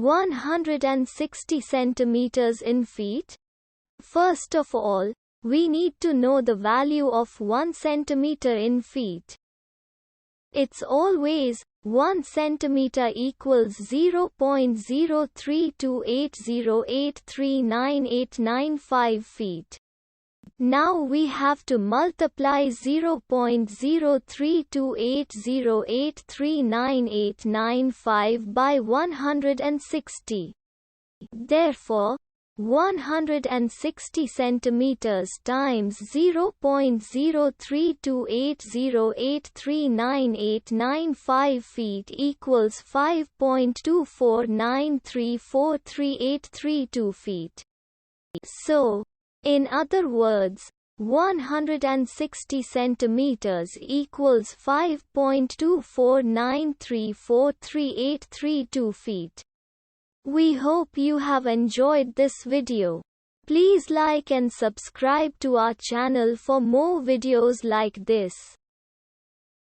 160 centimeters in feet? First of all, we need to know the value of 1 centimeter in feet. It's always 1 centimeter equals 0.03280839895 feet. Now we have to multiply 0.03280839895 by 160. Therefore, 160 centimeters times 0.03280839895 feet equals 5.249343832 feet. So, in other words, 160 centimeters equals 5.249343832 feet. We hope you have enjoyed this video. Please like and subscribe to our channel for more videos like this.